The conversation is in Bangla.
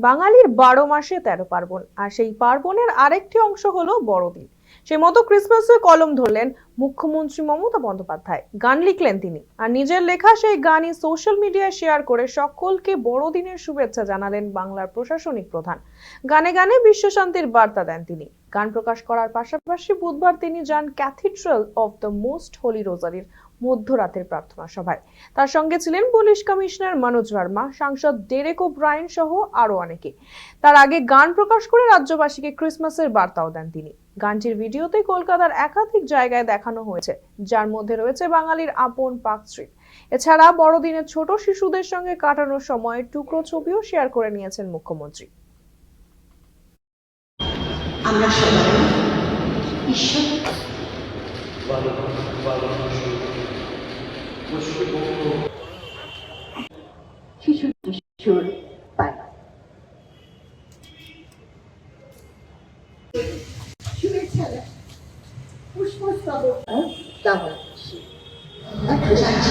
বাঙালির 12 মাসে 13 পার্বণ, আর সেই পার্বণের আরেকটি অংশ হলো বড়দিন। সেই মতো ক্রিসমাসে কলম ধরলেন মুখ্যমন্ত্রী মমতা বন্দ্যোপাধ্যায়। গান লিখলেন তিনি, আর নিজের লেখা সেই গানই সোশ্যাল মিডিয়ায় শেয়ার করে সকলকে বড়দিনের শুভেচ্ছা জানালেন বাংলার প্রশাসনিক প্রধান। গানে গানে বিশ্ব শান্তির বার্তা দেন তিনি। গান প্রকাশ করার পাশাপাশি বুধবার তিনি যান cathedral of the most holy রোজারির মধ্যরাতের প্রার্থনা সভায়। তার সঙ্গে ছিলেন পুলিশ কমিশনার মনোজ ভার্মা, সাংসদ ডেরেক ওব্রায়েন সহ আরো অনেকে। তার আগে গান প্রকাশ করে রাজ্যবাসীকে ক্রিসমাসের বার্তাও দেন তিনি। গানটির ভিডিওতে কলকাতার একাধিক জায়গায় দেখানো হয়েছে, যার মধ্যে রয়েছে বাঙালির আপন পার্ক স্ট্রিট। এছাড়া বড়দিনে ছোট শিশুদের সঙ্গে কাটানোর সময় টুকরো ছবিও শেয়ার করে নিয়েছেন মুখ্যমন্ত্রী। আমরা সবাই ঈশ্বর শিশু কিশোর পায়। শুভেচ্ছা পুষ্পস্তবক